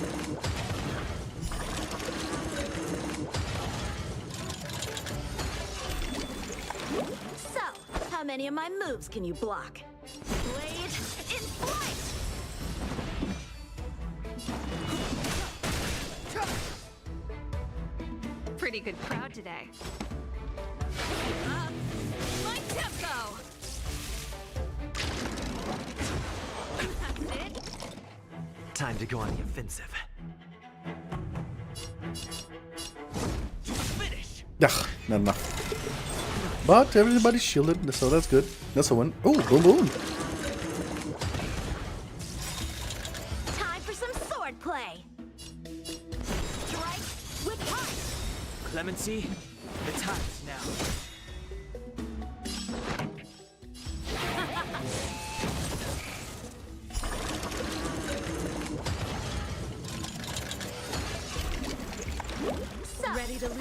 So, how many of my moves can you block? Blade in flight! Pretty good crowd today. Up my tempo! That's it. Time to go on the offensive. Finish! Ugh, not enough. But everybody's shielded, so that's good. That's a win. Oh, boom, boom. Time for some swordplay. Strike with heart. Clemency,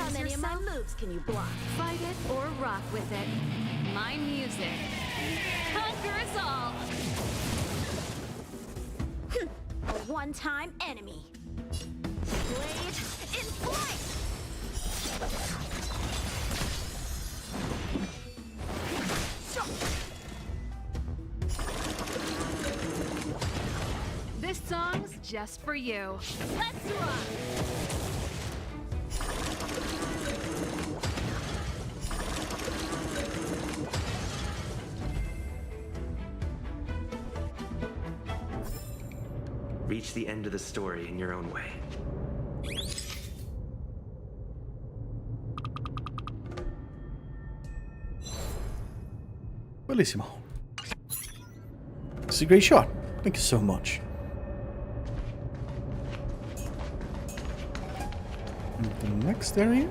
lose many of yourself? my moves can you block? Fight it or rock with it. My music conquers all. A one-time enemy. Blade in flight! This song's just for you. Let's rock! Reach the end of the story in your own way. Bellissimo. This is a great shot. Thank you so much. And the next area?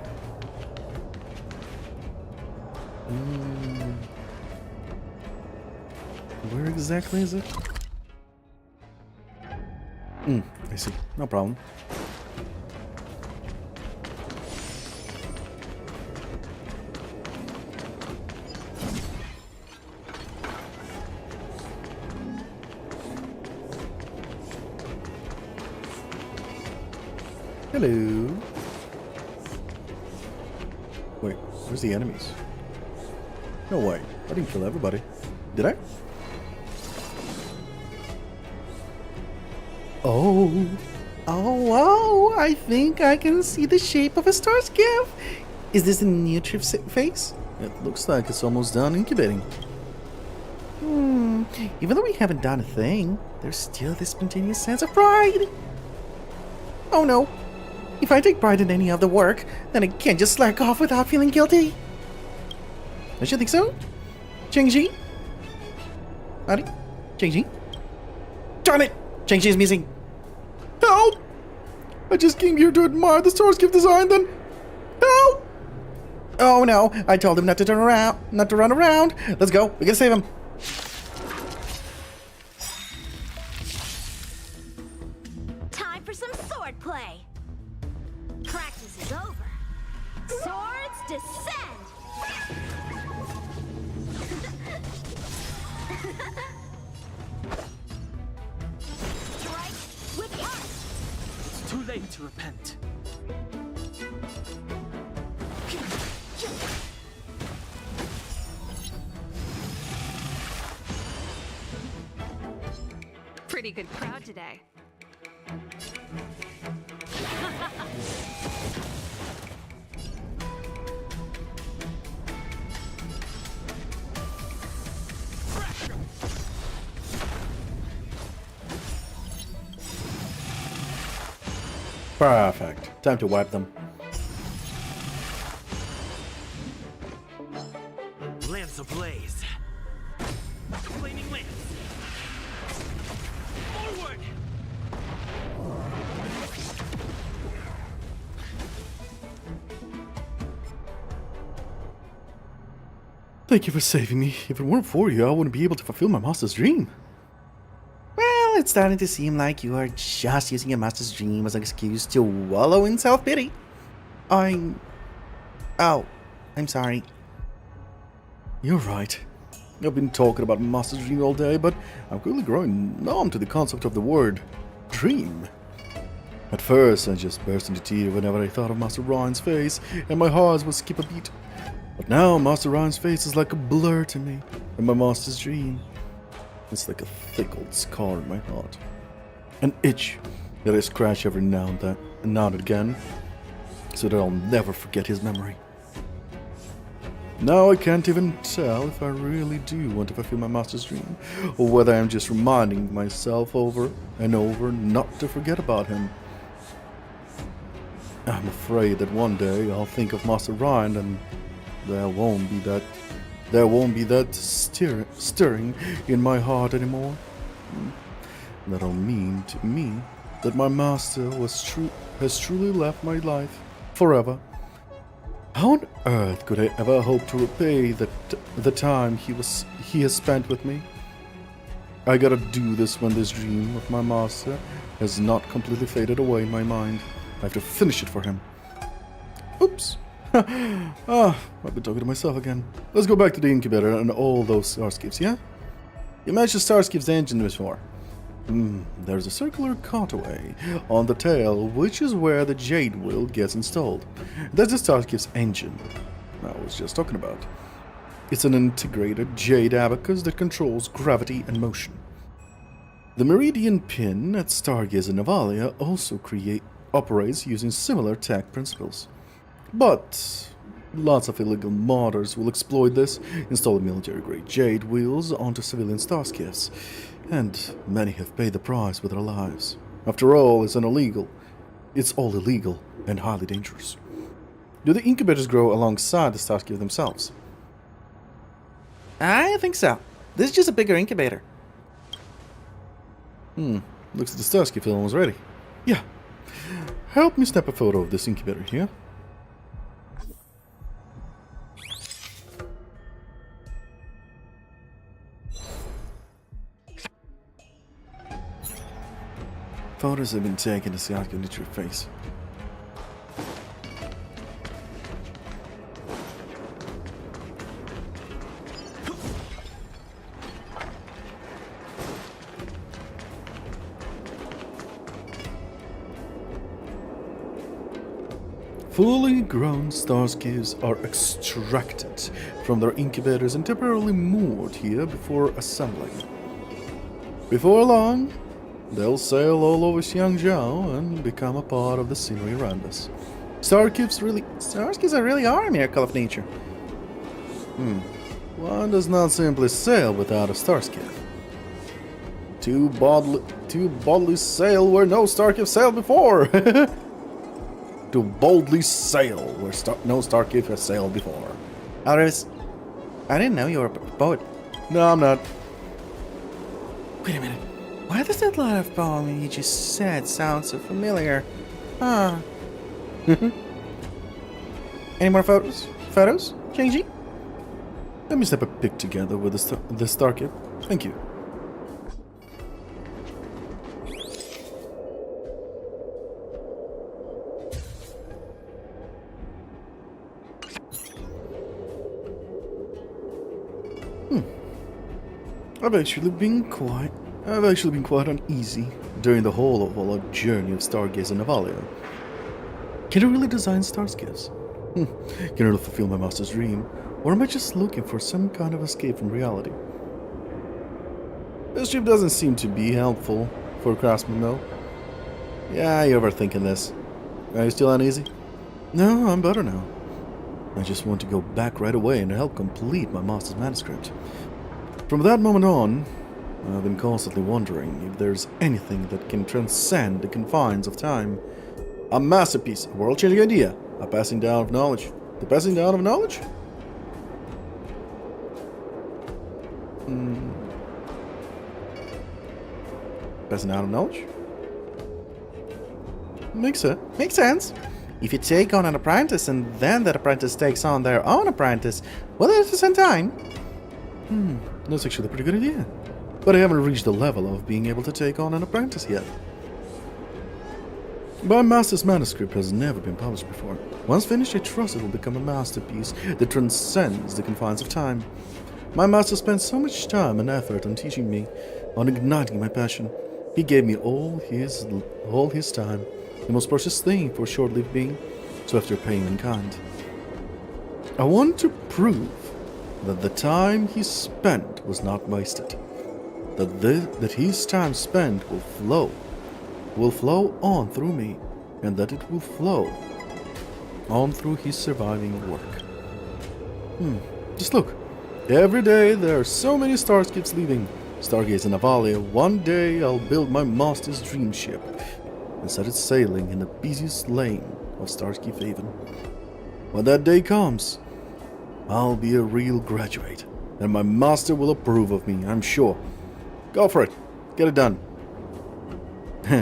Where exactly is it? I see. No problem. Hello. Wait, where's the enemies? No way. I didn't kill everybody. Did I? Oh. Oh, I think I can see the shape of a star's gift. Is this a neutral face? It looks like it's almost done incubating. Even though we haven't done a thing, there's still this spontaneous sense of pride. Oh no. If I take pride in any of the work, then I can't just slack off without feeling guilty. Don't you think so? Cheng-Ji? Howdy? Cheng-Ji? Darn it! Cheng-Ji is missing. Help! I just came here to admire the Star's Gift design, then... Help! Oh no, I told him not to turn around, not to run around. Let's go, we gotta save him. Time for some sword play. Practice is over. Swords descend! Strike with heart! It's too late to repent. Pretty good crowd today. Perfect. Time to wipe them. Lance ablaze. Flaming lance. Forward. Thank you for saving me. If it weren't for you, I wouldn't be able to fulfill my master's dream. Well, it's starting to seem like you are just using your master's dream as an excuse to wallow in self-pity. Oh, I'm sorry. You're right. I've been talking about master's dream all day, but I'm quickly growing numb to the concept of the word dream. At first, I just burst into tears whenever I thought of Master Ryan's face, and my heart would skip a beat. But now, Master Ryan's face is like a blur to me, and my master's dream. It's like a thick old scar in my heart. An itch that I scratch every now and again, so that I'll never forget his memory. Now I can't even tell if I really do want to fulfill my master's dream, or whether I'm just reminding myself over and over not to forget about him. I'm afraid that one day I'll think of Master Ryan and there won't be that stirring in my heart anymore. That'll mean to me that my master has truly left my life forever. How on earth could I ever hope to repay the time he has spent with me? I gotta do this when this dream of my master has not completely faded away in my mind. I have to finish it for him. Oops. I've been talking to myself again. Let's go back to the incubator and all those starscapes, yeah? You mentioned starscape's engine before. There's a circular cutaway on the tail, which is where the jade wheel gets installed. That's the starscape's engine I was just talking about. It's an integrated jade abacus that controls gravity and motion. The meridian pin at Stargazer Navalia also operates using similar tech principles. But lots of illegal modders will exploit this, installing military-grade jade wheels onto civilian starscapes, and many have paid the price with their lives. After all, it's all illegal and highly dangerous. Do the incubators grow alongside the starscape themselves? I think so. This is just a bigger incubator. Looks like the starscape film was ready. Yeah. Help me snap a photo of this incubator here. Photos have been taken to see how I can hit your face. Fully grown starscapes are extracted from their incubators and temporarily moored here before assembling. Before long, they'll sail all over Xiangzhou and become a part of the scenery around us. Starscapes really are a miracle of nature. One does not simply sail without a starscape. To boldly sail where no starscape sailed before. To boldly sail where no starscape has sailed before. Alris, I didn't know you were a poet. No, I'm not. Wait a minute. Why does that line of poem you just said sound so familiar? Huh. Any more photos? Photos? Changing? Let me snap a pic together with the starscape. Thank you. I've actually been quite uneasy during the whole of our journey of Stargazer Navalia. Can I really design starscapes? Can I really fulfill my master's dream? Or am I just looking for some kind of escape from reality? This trip doesn't seem to be helpful for a craftsman, though. Yeah, you're overthinking this. Are you still uneasy? No, I'm better now. I just want to go back right away and help complete my master's manuscript. From that moment on, I've been constantly wondering if there's anything that can transcend the confines of time. A masterpiece, a world-changing idea, a passing down of knowledge. The passing down of knowledge? Passing down of knowledge? Makes sense. If you take on an apprentice and then that apprentice takes on their own apprentice, will it at the same time? That's actually a pretty good idea. But I haven't reached the level of being able to take on an apprentice yet. My master's manuscript has never been published before. Once finished, I trust it will become a masterpiece that transcends the confines of time. My master spent so much time and effort on teaching me, on igniting my passion. He gave me all his time, the most precious thing for a short-lived being, so after paying in kind. I want to prove that the time he spent was not wasted. That his time spent will flow on through me, and that it will flow on through his surviving work. Just look. Every day there are so many starscapes leaving. Stargazer Navalia, one day I'll build my master's dream ship and set it sailing in the busiest lane of Starscape Haven. When that day comes, I'll be a real graduate, and my master will approve of me, I'm sure. Go for it. Get it done.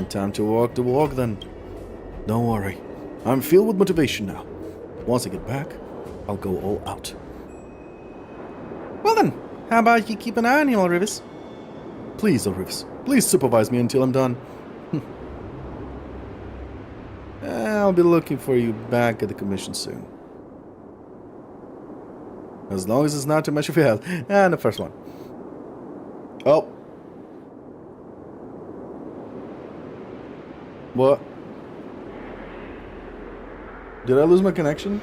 Time to walk the walk then. Don't worry. I'm filled with motivation now. Once I get back, I'll go all out. Well then, how about you keep an eye on him, Alrivis? Please, Alrivis. Please supervise me until I'm done. I'll be looking for you back at the commission soon. As long as it's not too much of your health. And the first one. Oh. What? Did I lose my connection?